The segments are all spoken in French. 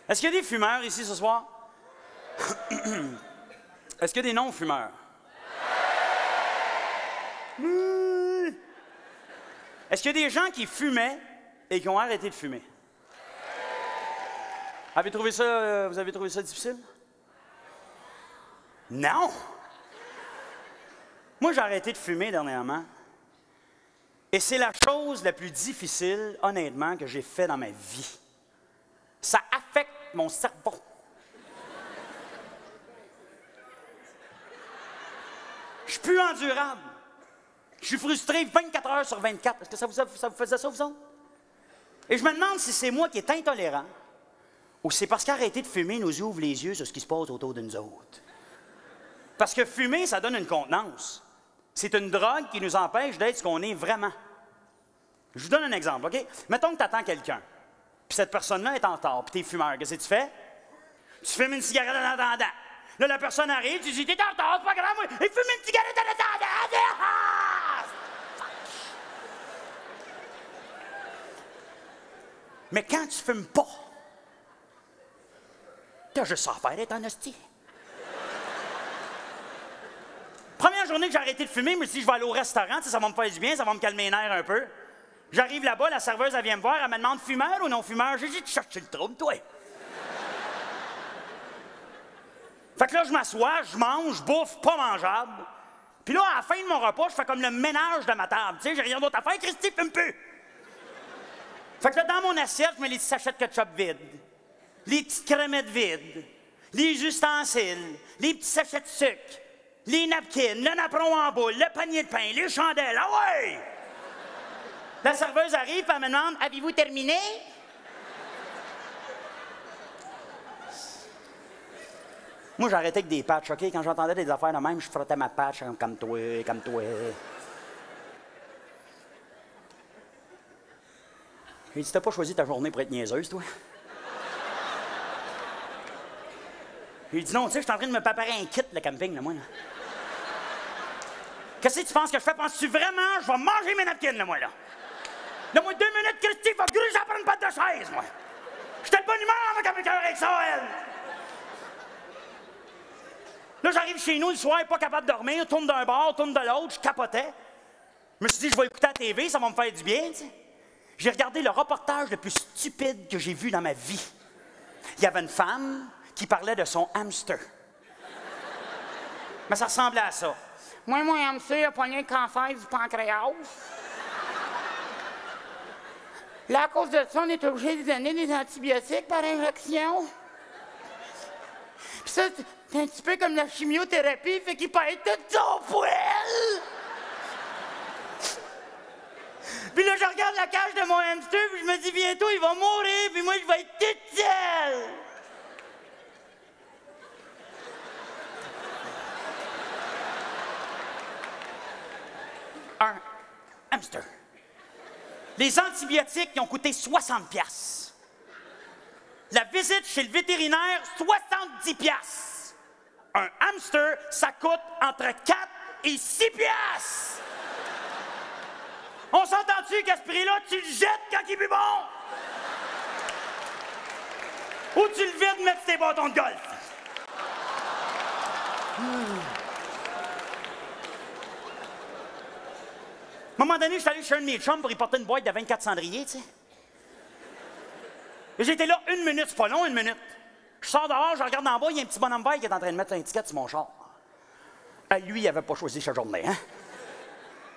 Est-ce qu'il y a des fumeurs ici ce soir? Est-ce qu'il y a des non-fumeurs? Est-ce qu'il y a des gens qui fumaient et qui ont arrêté de fumer? Vous avez trouvé ça difficile? Non! Moi, j'ai arrêté de fumer dernièrement. Et c'est la chose la plus difficile, honnêtement, que j'ai fait dans ma vie. Ça affecte mon cerveau. Je suis plus endurable. Je suis frustré 24 heures sur 24. Est-ce que ça vous faisait ça, vous autres? Et je me demande si c'est moi qui est intolérant ou c'est parce qu'arrêter de fumer nous ouvre les yeux sur ce qui se passe autour de nous autres. Parce que fumer, ça donne une contenance. C'est une drogue qui nous empêche d'être ce qu'on est vraiment. Je vous donne un exemple, OK? Mettons que tu attends quelqu'un, puis cette personne-là est en retard, puis tu es fumeur. Qu'est-ce que tu fais? Tu fumes une cigarette en attendant. Là, la personne arrive, tu dis, t'es en retard, c'est pas grave, moi, et fume une cigarette en attendant. Ah! Mais quand tu fumes pas, t'as juste ça à faire d'être en hostie. Première journée que j'ai arrêté de fumer, je me suis dit, je vais aller au restaurant, ça va me faire du bien, ça va me calmer les nerfs un peu. J'arrive là-bas, la serveuse, elle vient me voir, elle me demande fumeur ou non fumeur. J'ai dit, tu cherches le trouble, toi. Fait que là, je m'assois, je mange, je bouffe, pas mangeable. Puis là, à la fin de mon repas, je fais comme le ménage de ma table. Tu sais, j'ai rien d'autre à faire, Christy, fume plus. Fait que là, dans mon assiette, je mets les petits sachets de ketchup vides, les petites crémettes vides, les ustensiles, les petits sachets de sucre, les napkins, le napperon en boule, le panier de pain, les chandelles. Ah ouais! La serveuse arrive et elle me demande, avez-vous terminé? Moi, j'arrêtais avec des patchs, OK? Quand j'entendais des affaires de même, je frottais ma patch comme toi, comme toi. J'ai dit, t'as pas choisi ta journée pour être niaiseuse, toi? J'ai dit, non, tu sais, je suis en train de me préparer un kit, le camping, là, moi, là. Qu'est-ce que tu penses que je fais? Penses-tu vraiment, je vais manger mes napkins, là, moi, là? Donne-moi 2 minutes, Christy, va gruger après une patte de chaise, moi. J'étais de bonne humeur avec ça, elle. Là, j'arrive chez nous le soir, pas capable de dormir, tourne d'un bord, tourne de l'autre, je capotais. Je me suis dit, je vais écouter la TV, ça va me faire du bien, tu sais. J'ai regardé le reportage le plus stupide que j'ai vu dans ma vie. Il y avait une femme qui parlait de son hamster. Mais ça ressemblait à ça. Moi, mon hamster a pogné le cancer du pancréas. Là, à cause de ça, on est obligé de donner des antibiotiques par injection. Puis ça, c'est un petit peu comme la chimiothérapie, fait qu'il perd tout son poil. Puis là, je regarde la cage de mon hamster, puis je me dis, bientôt, il va mourir, puis moi, je vais être toute seule. Un hamster. Les antibiotiques qui ont coûté 60 $. La visite chez le vétérinaire, 70 $. Un hamster, ça coûte entre 4 et 6 $. On s'entend-tu qu'à ce prix-là, tu le jettes quand il est plus bon? Ou tu le vides, mettre tes bâtons de golf? À un moment donné, je suis allé chez un de mes chums pour y porter une boîte de 24 cendriers, tu sais. J'ai été là 1 minute, c'est pas long, 1 minute. Je sors dehors, je regarde en bas, il y a un petit bonhomme vert qui est en train de mettre un ticket sur mon char. Lui, il avait pas choisi sa journée, hein?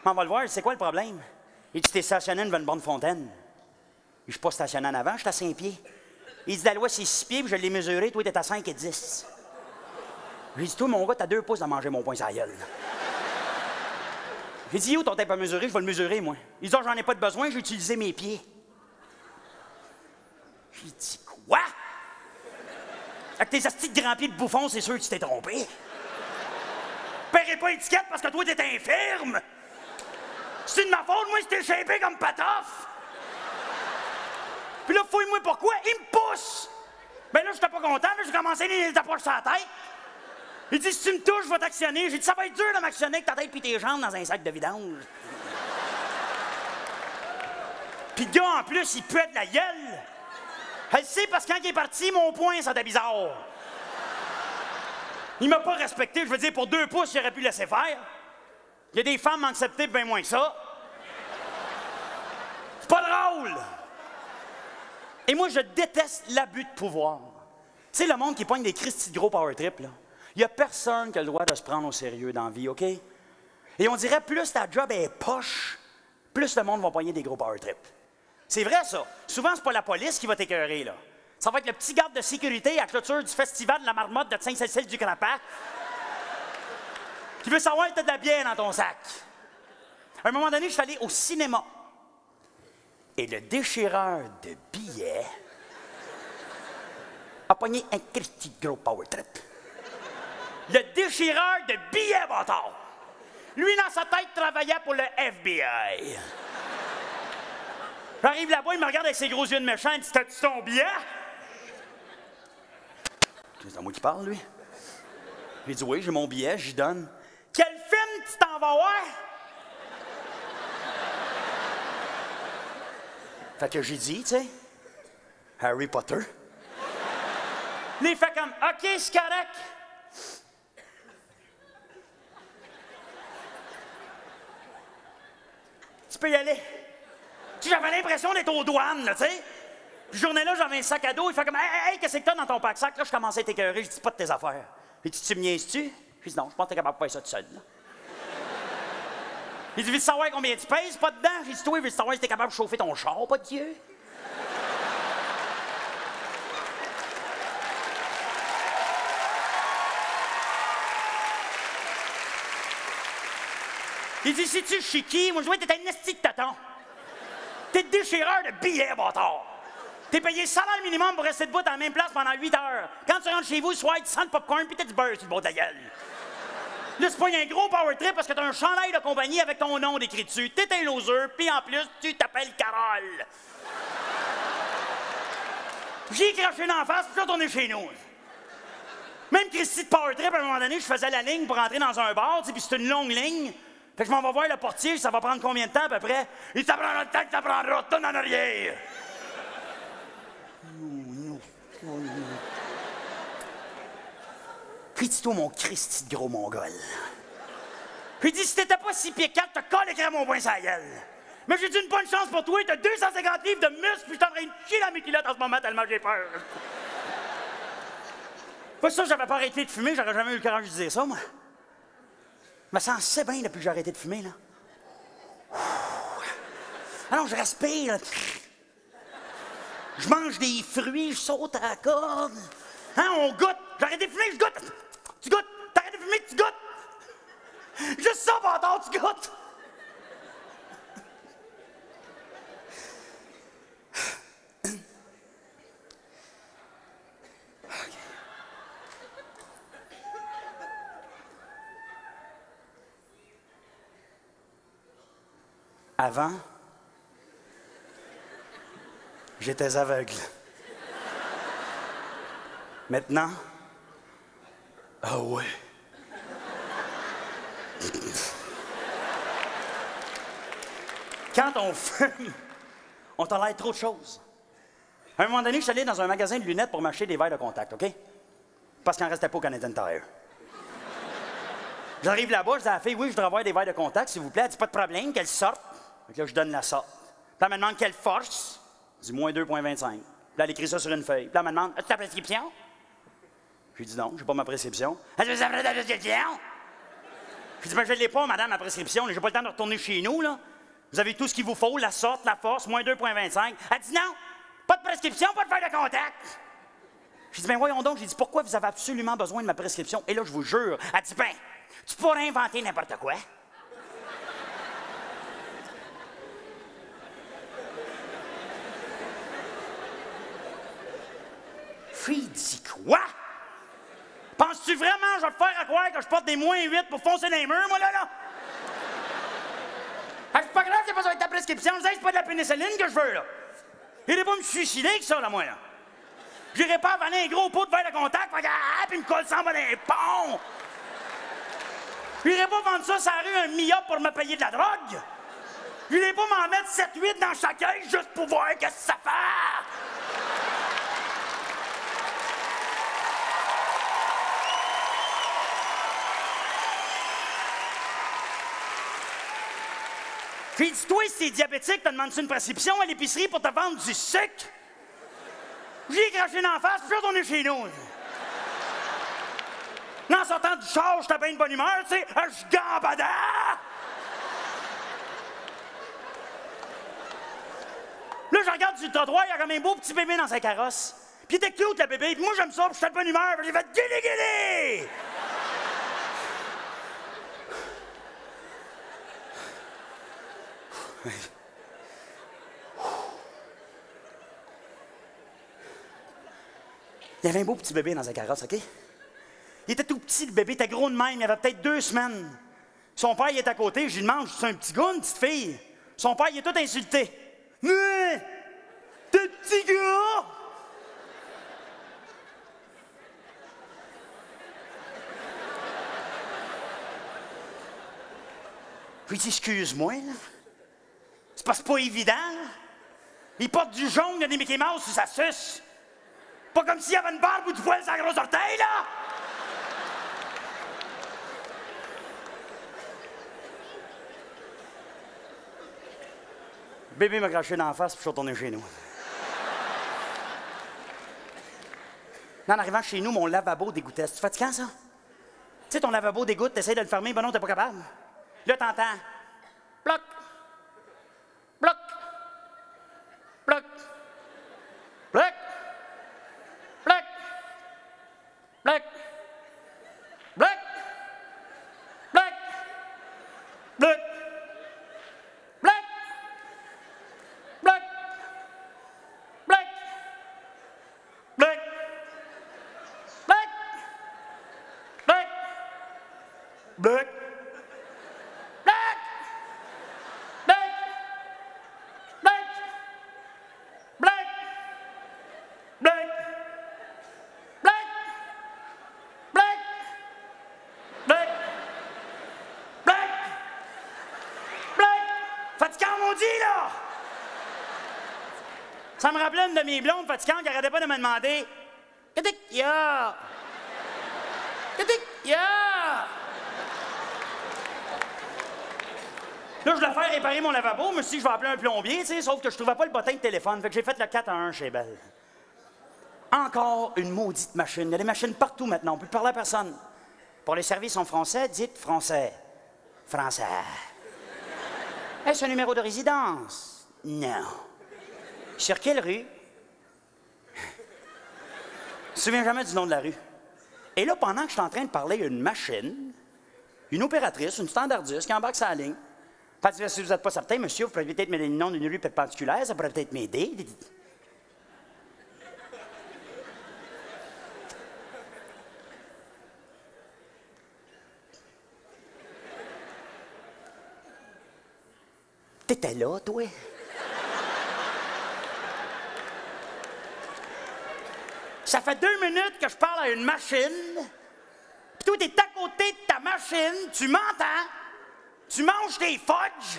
On va le voir, c'est quoi le problème? Il dit, t'es stationné devant une bonne fontaine. Je suis pas stationné en avant, je suis à 5 pieds. Il dit, la loi, c'est 6 pieds, puis je l'ai mesuré, toi, t'es à 5 et 10. J'ai dit, toi, mon gars, t'as 2 pouces à manger mon poing sur la gueule. J'ai dit, où ton tape à mesurer? Je vais le mesurer, moi. Il dit, oh, j'en ai pas de besoin, j'ai utilisé mes pieds. J'ai dit, quoi? Avec tes astis de grands pieds de bouffon, c'est sûr que tu t'es trompé. Paierai pas étiquette parce que toi, t'es infirme. C'est de ma faute, moi, c'était shapé comme patoff. Puis là, fouille-moi pourquoi? Il me pousse. Ben là, j'étais pas content, là, j'ai commencé à les approches sur la tête. Il dit, si tu me touches, je vais t'actionner. J'ai dit, ça va être dur de m'actionner avec ta tête et tes jambes dans un sac de vidange. Puis le gars, en plus, il pue de la gueule. Elle sait parce que quand il est parti, mon poing, ça était bizarre. Il m'a pas respecté. Je veux dire, pour 2 pouces, il aurait pu laisser faire. Il y a des femmes qui m'ont accepté bien moins que ça. C'est pas drôle. Et moi, je déteste l'abus de pouvoir. Tu sais, le monde qui pogne des Christy de gros power trip, là. Il y a personne qui a le droit de se prendre au sérieux dans la vie, OK? Et on dirait, plus ta job est poche, plus le monde va pogner des gros power trips. C'est vrai, ça. Souvent, c'est pas la police qui va t'écœurer, là. Ça va être le petit garde de sécurité à la clôture du festival de la marmotte de Saint-Cécile-du-Crapac qui veut savoir si t'as de la bière dans ton sac. À un moment donné, je suis allé au cinéma. Et le déchireur de billets a pogné un Christy de gros power trip. Le déchireur de billets, bâtard! Lui, dans sa tête, travaillait pour le FBI. J'arrive là-bas, il me regarde avec ses gros yeux de méchant, il dit « T'as-tu ton billet? » C'est à moi qui parle, lui. Il dit « Oui, j'ai mon billet, j'y donne. » « Quel film tu t'en vas voir? » Fait que j'ai dit, tu sais, Harry Potter. Là, il fait comme « OK, c'est correct. » Tu peux y aller. J'avais l'impression d'être aux douanes, tu sais. Cette journée-là, j'avais un sac à dos. Il fait comme hey, qu'est-ce que t'as dans ton pack-sac? Là, je commençais à t'écœurer. Je dis pas de tes affaires. Il dit, tu me niaises-tu? Je dis non, je pense que t'es capable de faire ça tout seul. Là. Il dit, veux-tu savoir combien tu pèses? Pas dedans. J'ai dit, toi, veux-tu savoir si t'es capable de chauffer ton char? Pas de Dieu. Il dit, sais-tu, Chiki? Moi, je vois que t'es un esti de tâton. T'es déchireur de billets, bâtard. T'es payé salaire minimum pour rester debout à la même place pendant 8 heures. Quand tu rentres chez vous, soit tu sens le popcorn puis t'as du beurre sur le bord de la gueule. Là, c'est pas un gros power trip parce que t'as un chandail de compagnie avec ton nom décrit dessus. T'es un loser, puis en plus, tu t'appelles Carole. J'ai craché dans la face, puis là, on est chez nous. Même Christy de power trip, à un moment donné, je faisais la ligne pour entrer dans un bar, puis c'est une longue ligne. Fait que je m'en vais voir le portier, ça va prendre combien de temps à peu près? Il t'apprendra le temps que t'apprendras, tourne en arrière. Puis dis-toi, mon Christy de gros mongol. Puis dis, si t'étais pas si piquant, t'as collé à mon poing sur la gueule. Mais j'ai dit une bonne chance pour toi, t'as 250 livres de muscles, puis je suis en train de chier dans mes culottes en ce moment tellement j'ai peur. Pas ça, j'avais pas arrêté de fumer, j'aurais jamais eu le courage de dire ça, moi. Je me sens assez bien depuis que j'ai arrêté de fumer, là. Alors, je respire. Je mange des fruits, je saute à la corde. Hein, on goûte. J'ai arrêté de fumer, je goûte. Tu goûtes. T'as arrêté de fumer, tu goûtes. Juste ça, bâtard, tu goûtes. Avant, j'étais aveugle. Maintenant, ah ouais. Quand on fume, on tolère trop de choses. À un moment donné, je suis allé dans un magasin de lunettes pour m'acheter des verres de contact, OK? Parce qu'il n'en restait pas au Canadian Tire. J'arrive là-bas, je dis à la fille, oui, je voudrais avoir des verres de contact, s'il vous plaît. Elle dit, pas de problème, qu'elle sorte. Donc là, je donne la sorte. Puis elle me demande quelle force. Je dis, moins 2,25. Puis là, elle écrit ça sur une feuille. Puis là, elle me demande, as-tu ta prescription? Je lui dis, non, j'ai pas ma prescription. Elle dit, vous avez ta prescription? Je dis, ben, je ne l'ai pas, madame, ma prescription. J'ai pas le temps de retourner chez nous, là. Vous avez tout ce qu'il vous faut, la sorte, la force, moins 2,25. Elle dit, non, pas de prescription, pas de verre de contact. Je dis, ben, voyons donc. J'ai dit, pourquoi vous avez absolument besoin de ma prescription? Et là, je vous jure, elle dit, ben, tu pourrais inventer n'importe quoi. Fille dit quoi? Penses-tu vraiment que je vais te faire à croire que je porte des moins 8 pour foncer dans les murs, moi, là? Ah, c'est pas grave, c'est pas besoin de ta prescription. Je dis, c'est pas de la pénicilline que je veux, là. J'irai pas me suicider avec ça, là, moi, là. J'irai pas avaler un gros pot de verre de contact, puis me colle ça en bas d'un pont. J'irai pas vendre ça sur la rue un million pour me payer de la drogue. J'irai pas m'en mettre 7-8 dans chaque œil juste pour voir qu'est-ce que ça fait. J'ai dit, toi, si t'es diabétique, t'as demandé une prescription à l'épicerie pour te vendre du sucre? J'ai craché dans la face, puis je suis retourné chez nous. En sortant du char, j'étais bien de bonne humeur, tu sais, je gambadais! Là, je regarde sur le trottoir, il y a comme un beau petit bébé dans sa carrosse. Puis il était cute, le bébé, puis moi, j'aime ça, puis j'étais de bonne humeur, puis j'ai fait « guili-guili! » Il y avait un beau petit bébé dans sa carrosse, OK? Il était tout petit, le bébé était gros de même, il avait peut-être 2 semaines. Son père, il est à côté, je lui demande, c'est un petit gars, une petite fille? Son père, il est tout insulté. « Mais, t'es petit gars! » Je lui dis, excuse-moi, là. C'est parce que c'est pas évident, là. Il porte du jaune, il y a des Mickey Mouse sur sa suce. Pas comme s'il y avait une barbe ou du poil sur la grosse orteil, là! Le bébé m'a craché dans la face, puis je suis retourné chez nous. En arrivant chez nous, mon lavabo dégoûtait. C'est fatigant, ça? Tu sais, ton lavabo dégoûte, t'essayes de le fermer, ben non, t'es pas capable. Là, t'entends. Bloc! Bloc! Bloc! Bloc! Bloc! Bloc! Bloc! Bloc! Bloc! Bloc! Bloc! Bloc! Bloc! Bloc! Bloc! Ça me rappelait une de mes blondes fatigantes qui arrêtait pas de me demander « Qu'est-ce qu'il y a? Qu'est-ce qu'il y a? » Là, je voulais faire réparer mon lavabo, mais si je vais appeler un plombier, tu sais, sauf que je trouvais pas le bottin de téléphone, fait que j'ai fait le 4-1 chez Belle. Encore une maudite machine. Il y a des machines partout maintenant, on peut parler à personne. Pour les services en français, dites français. Français. Est-ce un numéro de résidence? Non. Sur quelle rue? Je me souviens jamais du nom de la rue. Et là, pendant que je suis en train de parler à une machine, une opératrice, une standardiste qui embarque sa ligne, elle dit, si vous n'êtes pas certain, monsieur, vous pouvez peut-être me donner le nom d'une rue perpendiculaire, ça pourrait peut-être m'aider. T'étais là, toi? Ça fait 2 minutes que je parle à une machine, puis toi, t'es à côté de ta machine, tu m'entends, tu manges tes fudges,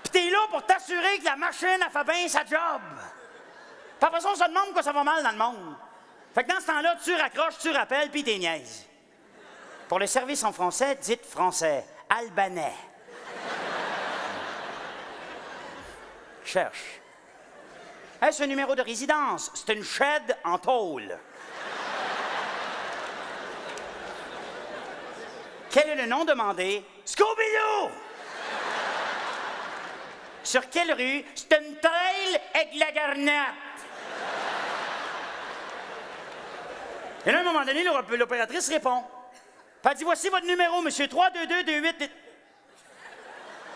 puis t'es là pour t'assurer que la machine a fait bien sa job. Puis après ça, on se demande pourquoi ça va mal dans le monde. Fait que dans ce temps-là, tu raccroches, tu rappelles, puis t'es niaises. Pour le service en français, dites français. Albanais. Cherche. Est-ce un numéro de résidence? C'est une shed en tôle. Quel est le nom demandé? Scooby-Doo! Sur quelle rue? C'est une trail avec la garnette. Et là, à un moment donné, l'opératrice répond. Puis elle dit, voici votre numéro, monsieur 32228.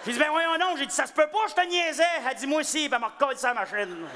J'ai dit, ben voyons non. J'ai dit, ça se peut pas, je te niaisais. Elle dit, moi aussi, ben m'a recollé sa machine.